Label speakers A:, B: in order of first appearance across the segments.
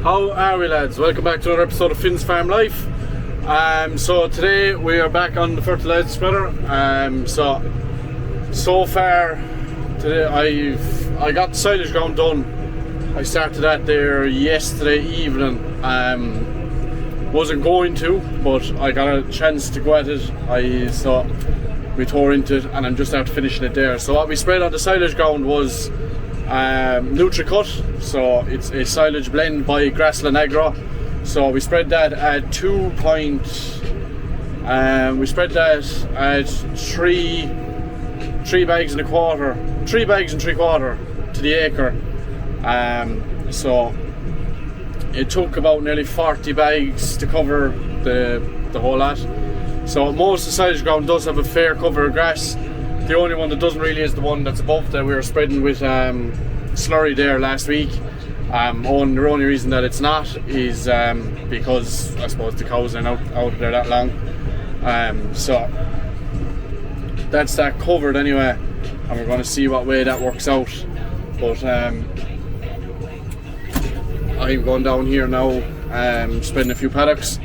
A: How are we, lads? Welcome back to another episode of Finn's Farm Life. So today we are back on the fertilizer spreader. So far today I got the silage ground done. I started that there yesterday evening. Wasn't going to, but I got a chance to go at it. So we tore into it, and I'm just after finishing it there. So what we spread on the silage ground was NutriCut, so it's a silage blend by Grassland Agro. So we spread that at 3 bags and a quarter, 3 bags and 3/4 to the acre. So it took about nearly 40 bags to cover the whole lot. So most of the silage ground does have a fair cover of grass. The only one that doesn't really is the one that's above that we were spreading with slurry there last week. The only reason that it's not is because I suppose the cows are out of there that long. So that's that covered anyway, and we're going to see what way that works out. But I'm going down here now, spreading a few paddocks.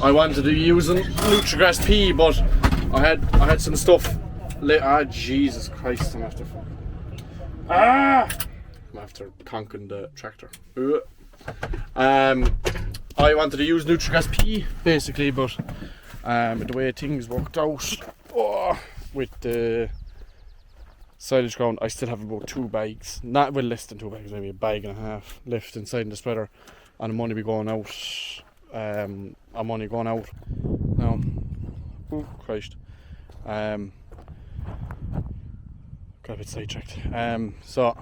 A: I wanted to be using Nutrigrass P, but I had some stuff. Jesus Christ! I'm after conking the tractor. I wanted to use Nutrigrass P basically, but the way things worked out with the silage ground, I still have about 2 bags, less than 2 bags, maybe a bag and a half left inside the spreader, and I'm only going out. I'm only going out now. Oh Christ! Got a bit sidetracked. So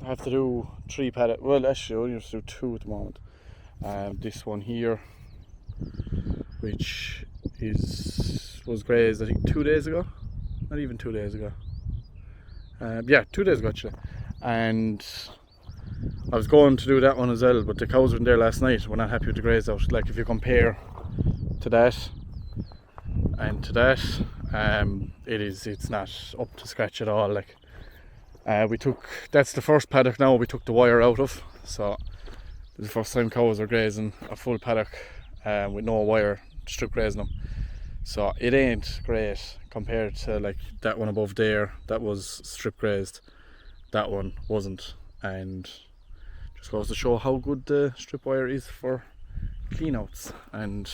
A: I have to do 3 paddocks. Well, actually, I only have to do 2 at the moment. This one here, which was grazed I think 2 days ago. Not even 2 days ago. Yeah, 2 days ago actually. And I was going to do that one as well, but the cows were in there last night. We're not happy with the graze out. Like if you compare to that and to that, it's not up to scratch at all. Like that's the first paddock now we took the wire out of. So the first time cows are grazing a full paddock with no wire, strip grazing them. So it ain't great compared to like that one above there that was strip grazed. That one wasn't, and just goes to show how good the strip wire is for cleanouts and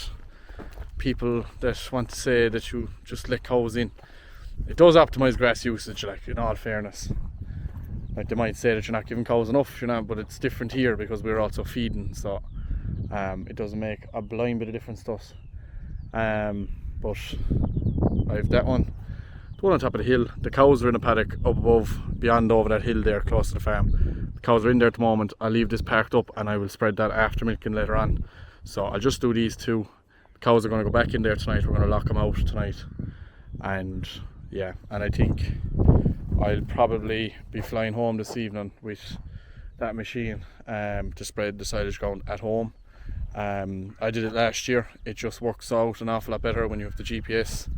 A: people that want to say that you just let cows in. It does optimize grass usage, like, in all fairness. Like they might say that you're not giving cows enough, but it's different here because we're also feeding, so it doesn't make a blind bit of difference to us. But I have that one. The one on top of the hill. The cows are in a paddock up above, beyond over that hill there, close to the farm. The cows are in there at the moment. I'll leave this parked up and I will spread that after milking later on. So I'll just do these 2. The cows are going to go back in there tonight. We're going to lock them out tonight. And yeah, and I think I'll probably be flying home this evening with that machine to spread the silage ground at home. I did it last year. It just works out an awful lot better when you have the GPS.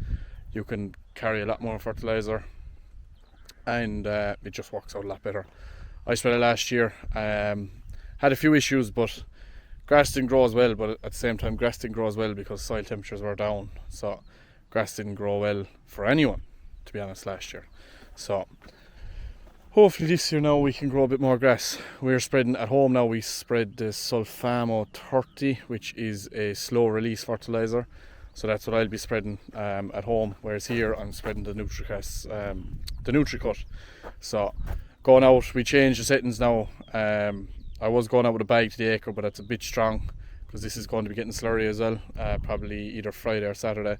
A: You can carry a lot more fertilizer, and it just works out a lot better. I spread it last year. Had a few issues, but grass didn't grow as well. But at the same time, grass didn't grow as well because soil temperatures were down. So grass didn't grow well for anyone, to be honest, last year. So hopefully this year now we can grow a bit more grass. We're spreading at home now. We spread the Sulfamo 30, which is a slow release fertilizer. So that's what I'll be spreading at home. Whereas here I'm spreading the NutriCut. So going out, we changed the settings now. I was going out with a bag to the acre, but that's a bit strong because this is going to be getting slurry as well. Probably either Friday or Saturday.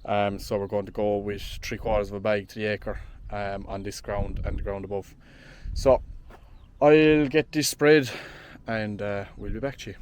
A: So we're going to go with 3/4 of a bag to the acre on this ground and the ground above. So I'll get this spread and we'll be back to you.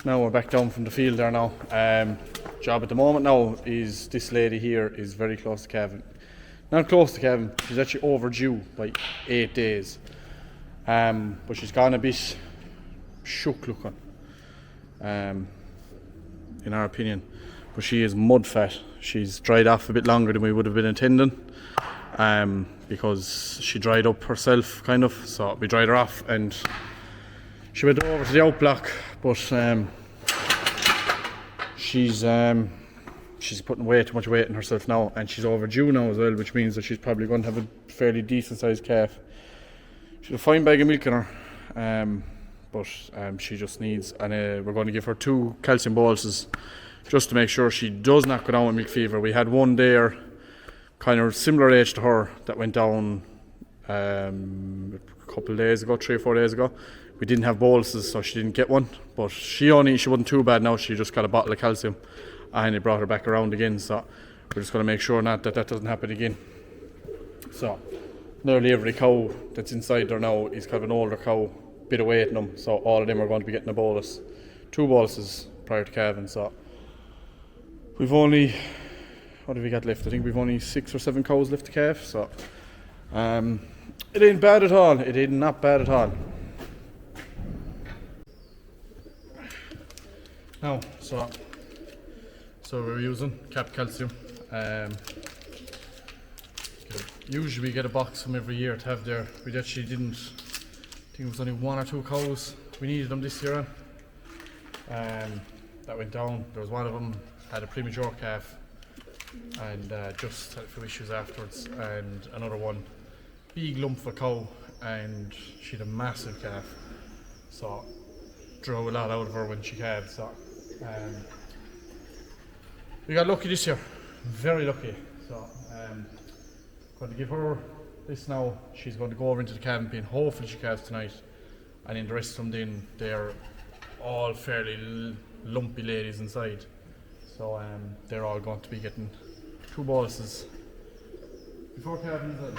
A: Now we're back down from the field there now. Job at the moment now is this lady here is very close to calving. Not close to calving, she's actually overdue by 8 days. But she's gone a bit shook looking, in our opinion. But she is mud fat. She's dried off a bit longer than we would have been intending, because she dried up herself kind of, so we dried her off and she went over to the outblock, but she's putting way too much weight on herself now, and she's overdue now as well, which means that she's probably going to have a fairly decent sized calf. She's a fine bag of milk in her, but she just needs, and we're going to give her 2 calcium boluses just to make sure she does not go down with milk fever. We had one there, kind of similar age to her, that went down a couple of days ago, 3 or 4 days ago. We didn't have boluses, so she didn't get one, but she wasn't too bad now. She just got a bottle of calcium and it brought her back around again, so we're just going to make sure that doesn't happen again. So nearly every cow that's inside there now is kind of an older cow, bit of weight in them, so all of them are going to be getting a bolus, 2 boluses prior to calving. So we've only, what have we got left? I think we've only 6 or 7 cows left to calve, so it ain't bad at all. It ain't not bad at all. Now, so we're using cap calcium. Usually we get a box from every year to have there. We actually didn't. I think it was only 1 or 2 cows we needed them this year. That went down. There was one of them had a premature calf and just had a few issues afterwards, and another one, big lump of a cow, and she had a massive calf. So drew a lot out of her when she calved. So we got lucky this year, very lucky. So going to give her this now. She's going to go over into the calving pen. Hopefully she calves tonight, and then the rest of them, then they're all fairly lumpy ladies inside. So they're all going to be getting 2 boluses before calving is done.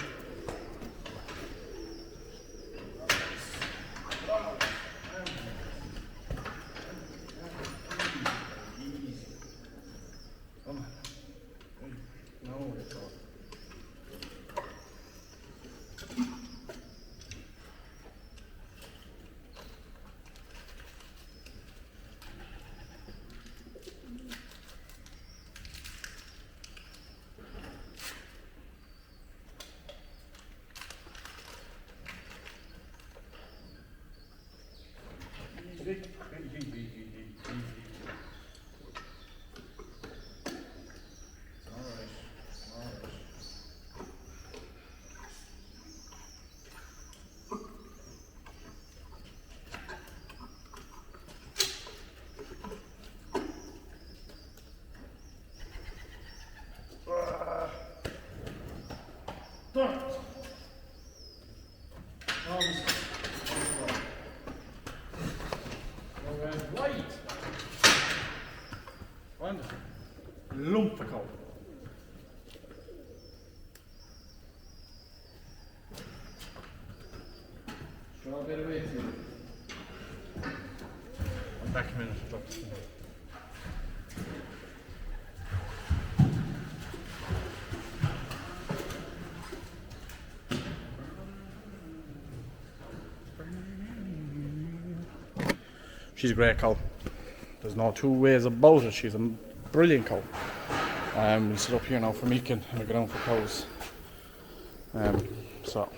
A: Lump of cow. Draw a bit of weight in. I'm back a minute to drop this in. She's a great cow. There's no 2 ways about it. She's a brilliant cow. We'll sit up here now for milking and we'll go down for cows. So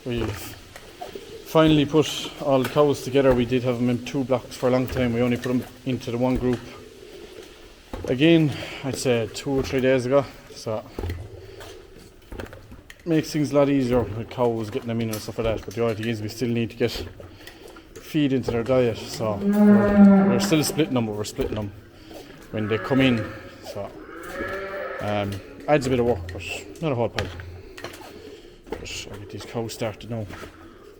A: we've finally put all the cows together. We did have them in 2 blocks for a long time. We only put them into the one group again, I'd say 2 or 3 days ago. So makes things a lot easier with cows, getting them in and stuff like that. But the only thing is we still need to get feed into their diet, so we're still splitting them, but we're splitting them when they come in. So adds a bit of work, but not a whole pile. But I'll get these cows started now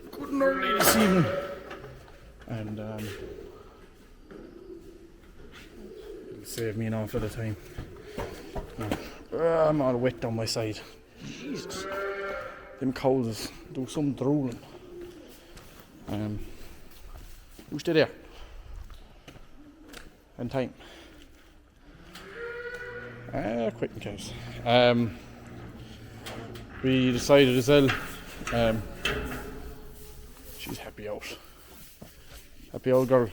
A: good and early this evening, and it'll save me an awful lot of time. I'm all wet down my side. Jesus, them cows do some drooling. You stay there. And time. Quick in case. We decided as well, she's happy out. Happy old girl.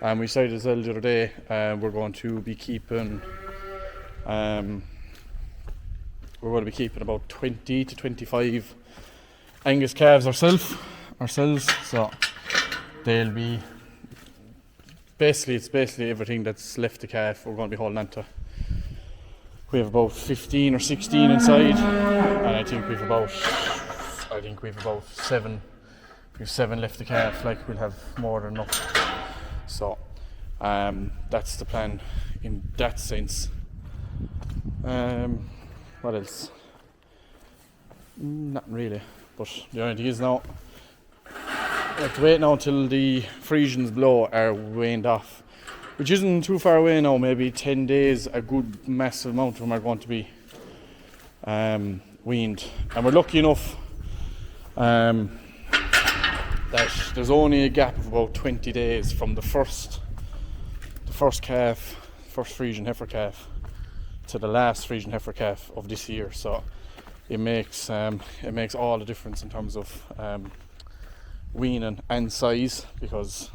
A: We decided as well the other day, we're going to be keeping about 20 to 25 Angus calves ourselves, so they'll be basically everything that's left the calf we're going to be holding on to. We have about 15 or 16 inside, and I think we've about 7. If we've 7 left the calf, like we'll have more than enough. So that's the plan in that sense. What else? Nothing really. But the only thing is now, we have to wait now until the Frisians below are waned off, which isn't too far away now. Maybe 10 days, a good massive amount of them are going to be weaned. And we're lucky enough that there's only a gap of about 20 days from the first Frisian heifer calf to the last Frisian heifer calf of this year. So it makes all the difference in terms of weaning and size, because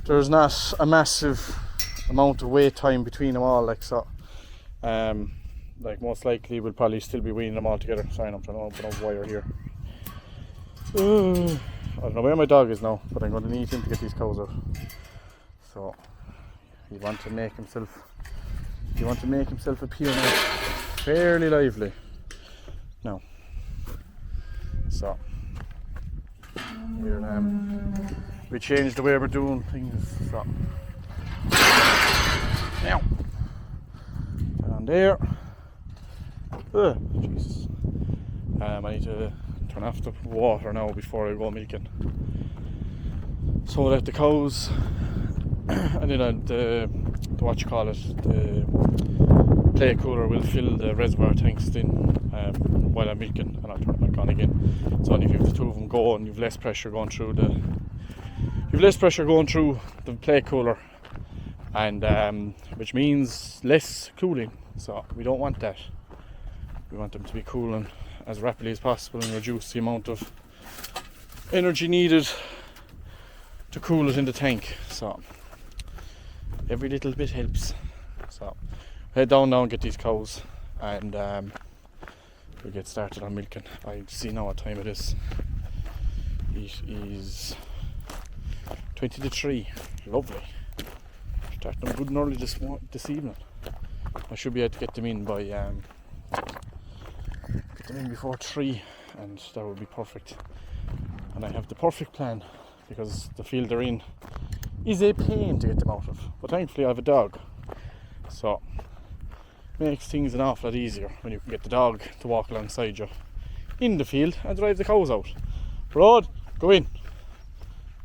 A: there's not a massive amount of wait time between them all, like so. Like most likely we'll probably still be weaning them all together. Sorry, I'm trying to open up wire here. I don't know where my dog is now, but I'm going to need him to get these cows out. So you want to make himself appear now fairly lively now. So here we changed the way we're doing things. So now down there. Jesus. I need to turn off the water now before I go milking, so that the cows and then the play cooler will fill the reservoir tanks in while I'm milking, and I'll turn it back on again. So only if you have the 2 of them going, you've less pressure going through the play cooler, and which means less cooling. So we don't want that. We want them to be cooling as rapidly as possible and reduce the amount of energy needed to cool it in the tank. So every little bit helps. So head down now and get these cows, and we'll get started on milking. I see now what time it is. It is 20 to 3. Lovely. Starting them good and early this evening. I should be able to get them in by before 3, and that would be perfect. And I have the perfect plan, because the field they're in is a pain to get them out of, but thankfully I have a dog, so it makes things an awful lot easier when you can get the dog to walk alongside you in the field and drive the cows out. Rod, go in.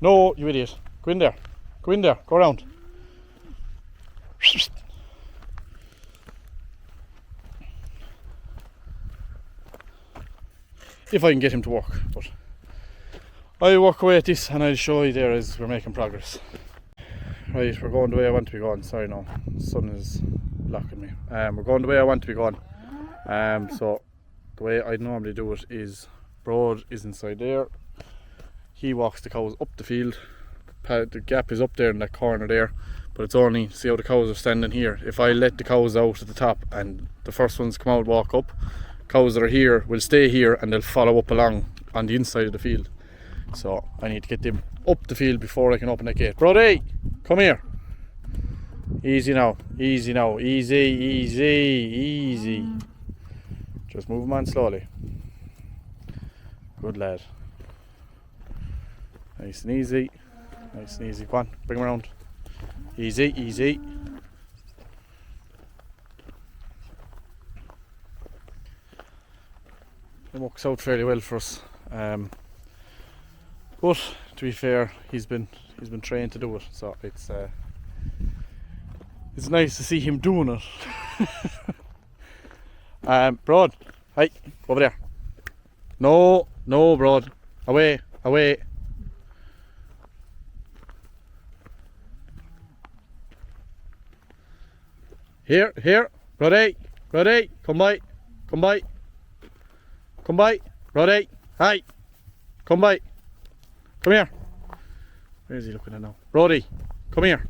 A: No, you idiot. Go in there. Go in there. Go around. If I can get him to walk, but I'll walk away at this and I'll show you there as we're making progress. Right, we're going the way I want to be going. Sorry, no, the sun is blocking me. We're going the way I want to be going. So the way I normally do it is, Broad is inside there. He walks the cows up the field. The gap is up there in that corner there, but it's only, see how the cows are standing here. If I let the cows out at the top and the first ones come out, walk up, cows that are here will stay here and they'll follow up along on the inside of the field. So I need to get them up the field before I can open that gate. Brody, come here. Easy now, easy now, easy, easy, easy. Just move them on slowly. Good lad. Nice and easy, nice and easy. Go on, bring them around. Easy, easy. It works out fairly well for us. But to be fair, he's been trained to do it, so it's nice to see him doing it. Broad, hi, over there. No, Broad, away, away. Here, here, Roddy, Roddy, come by, come by, come by, Roddy, hi, come by, come here. Where is he looking at now? Roddy, come here.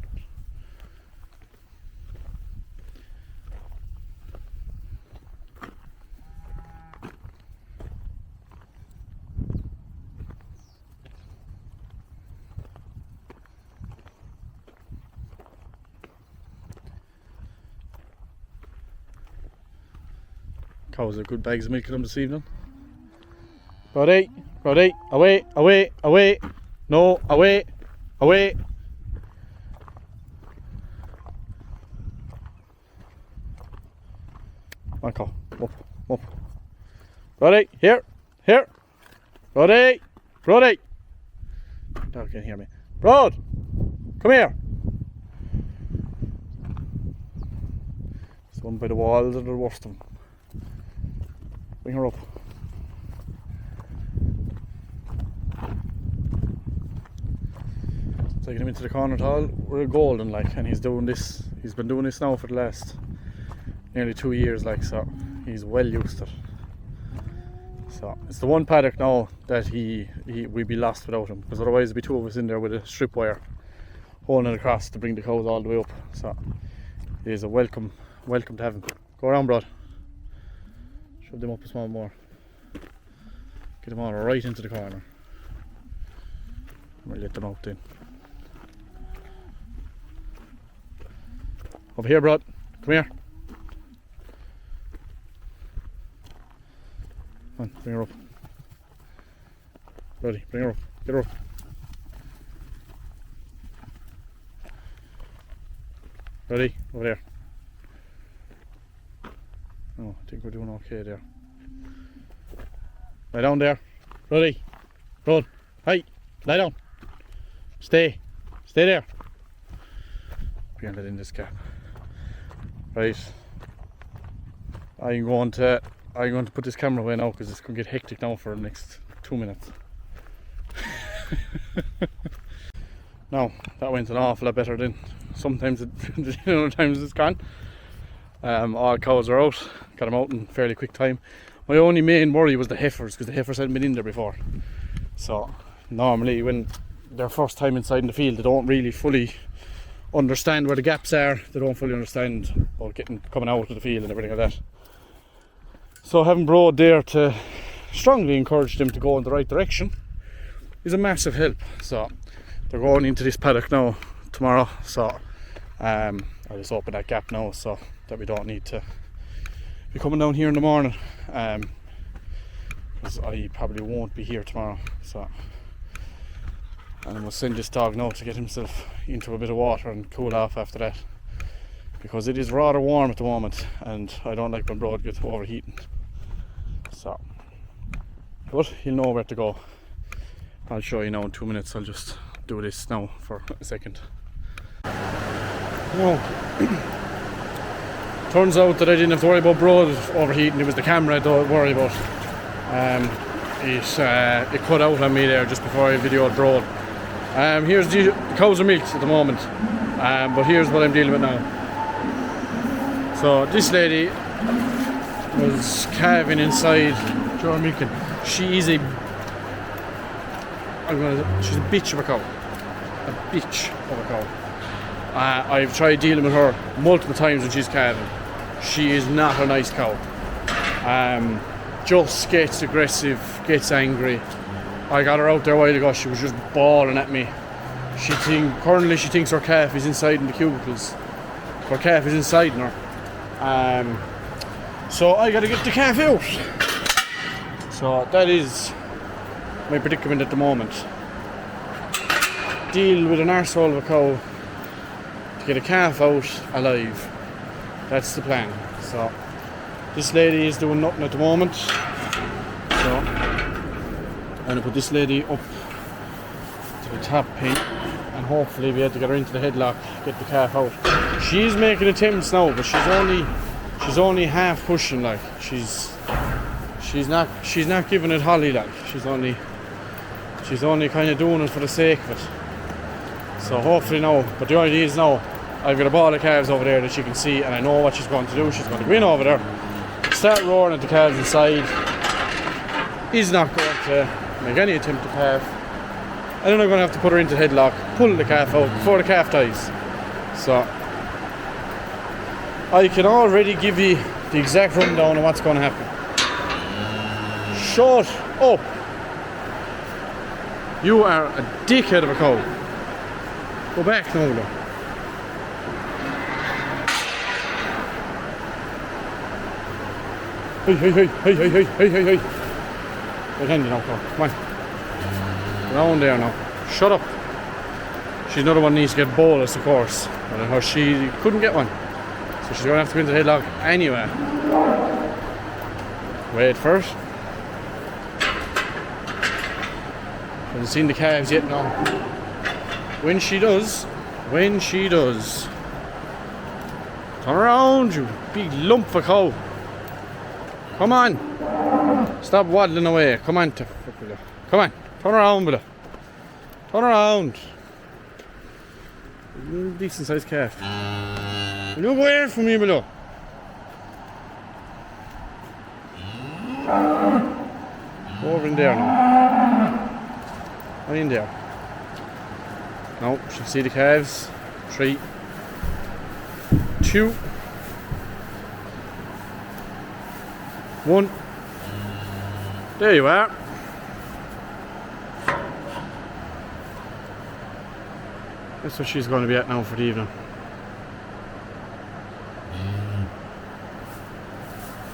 A: Cows have good bags of milk in them this evening. Roddy, Roddy, away, away, away. No, away, away. On cow, up, up. Roddy, here, here. Roddy, Roddy. Dog can hear me. Rod, come here. This one by the walls are the worst of them. Bring her up. Taking him into the corner hall. We're golden, like, and he's doing this. He's been doing this now for the last nearly 2 years, like, so he's well used to it. So it's the one paddock now that we'd be lost without him, because otherwise there'd be two of us in there with a strip wire holding it across to bring the cows all the way up. So it is a welcome to have him. Go around, Brad. Shove them up a small more. Get them all right into the corner. We'll let them out then. Over here, Brad. Come here. Come on, bring her up. Ready, bring her up. Get her up. Ready? Over there. Oh, I think we're doing okay there. Lie down there. Ready? Run. Hey, lie down. Stay. Stay there. Behind it in this gap. Right. I'm going to put this camera away now because it's going to get hectic now for the next 2 minutes. Now, that went an awful lot better than sometimes other times it's gone. All cows are out, got them out in fairly quick time. My only main worry was the heifers, because the heifers hadn't been in there before. So normally when their first time inside in the field, they don't really fully understand where the gaps are. They don't fully understand about coming out of the field and everything like that. So having Broad there to strongly encourage them to go in the right direction is a massive help. So they're going into this paddock now tomorrow, so I'll just open that gap now so that we don't need to be coming down here in the morning, because I probably won't be here tomorrow. So, and I must send this dog now to get himself into a bit of water and cool off after that, because it is rather warm at the moment and I don't like when Broad gets overheating. So, but he'll know where to go. I'll show you now in 2 minutes. I'll just do this now for a second. Well, turns out that I didn't have to worry about Broad overheating. It was the camera I don't worry about. It cut out on me there just before I videoed Broad. Here's the cows are milked at the moment, but here's what I'm dealing with now. So this lady was calving inside jar milking. She's a bitch of a cow. A bitch of a cow. I've tried dealing with her multiple times when she's calving. She is not a nice cow. Just gets aggressive, gets angry. I got her out there a while ago. She was just bawling at me. Currently she thinks her calf is inside in the cubicles. Her calf is inside in her. So I gotta get the calf out. So that is my predicament at the moment. Deal with an arsehole of a cow to get a calf out alive. That's the plan. So this lady is doing nothing at the moment. So I'm gonna put this lady up to the top pin and hopefully be able to get her into the headlock, get the calf out. She's making attempts now, but she's only half pushing, like she's not giving it holly, like she's only She's only kind of doing it for the sake of it. So hopefully now, but the idea is now, I've got a ball of calves over there that she can see, and I know what she's going to do. She's going to go in over there, start roaring at the calves inside. He's not going to make any attempt to calve. And then I'm going to have to put her into headlock, pull the calf out before the calf dies. So I can already give you the exact rundown of what's going to happen. Shut up! You are a dickhead of a cow. Go back now, look. Hey, hey, hey, hey, hey, hey, hey, hey. Right handy now, cow. Come on. Round there now. Shut up. She's another one that needs to get bolus, of course. But she couldn't get one. So she's going to have to go into the headlock anyway. Wait for it. Haven't seen the calves yet now. When she does. Turn around, you big lump of cow. Come on. Stop waddling away. Come on. Come on. Turn around, Bella. Turn around. Decent sized calf. Look away from me, Bella. Over in there now. Right in there. Now, you can see the calves. 3, 2, 1. There you are. That's what she's going to be at now for the evening.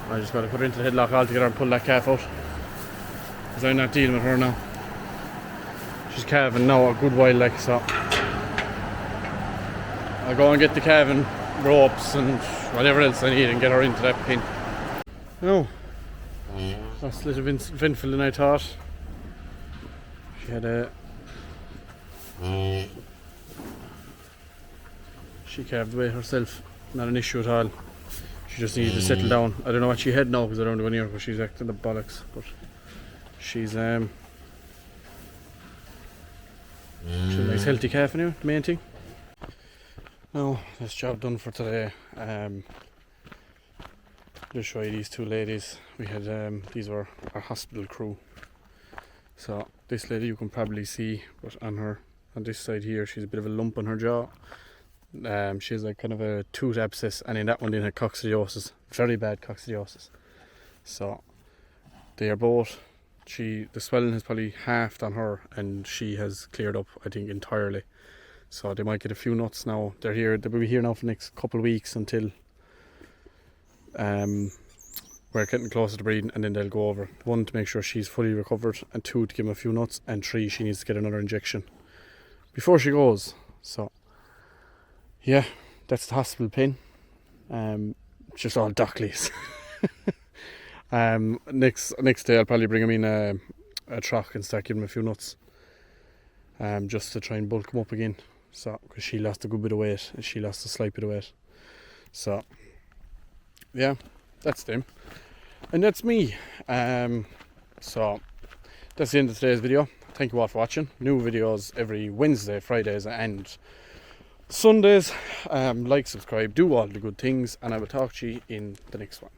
A: I just got to put her into the headlock altogether and pull that calf out, because I'm not dealing with her now. She's calving now a good while, like, so I'll go and get the calving ropes and whatever else I need and get her into that pin. No, that's a little eventful than I thought. She had a... She calved away herself, not an issue at all. She just needed to settle down. I don't know what she had now because I don't go near her because she's acting the bollocks. But she's a nice healthy calf anyway, the main thing. Now, that's job done for today. Just show you these two ladies. We had these were our hospital crew. So this lady you can probably see, but on this side here, she's a bit of a lump on her jaw. She has like kind of a tooth abscess, and in that one they had coccidiosis, very bad coccidiosis. So they are both. The swelling has probably halved on her, and she has cleared up, I think, entirely. So they might get a few nuts now. They'll be here now for the next couple of weeks until we're getting closer to breeding, and then they'll go over. 1, to make sure she's fully recovered, and 2, to give them a few nuts, and 3, she needs to get another injection before she goes. So yeah, that's the hospital pin. Just all dockleys. Next day I'll probably bring him in a truck and start giving him a few nuts, just to try and bulk him up again. So, because she lost a good bit of weight, and she lost a slight bit of weight. So yeah, that's them, and that's me. So that's the end of today's video. Thank you all for watching. New videos every Wednesday, Fridays and Sundays. Like, subscribe, do all the good things, and I will talk to you in the next one.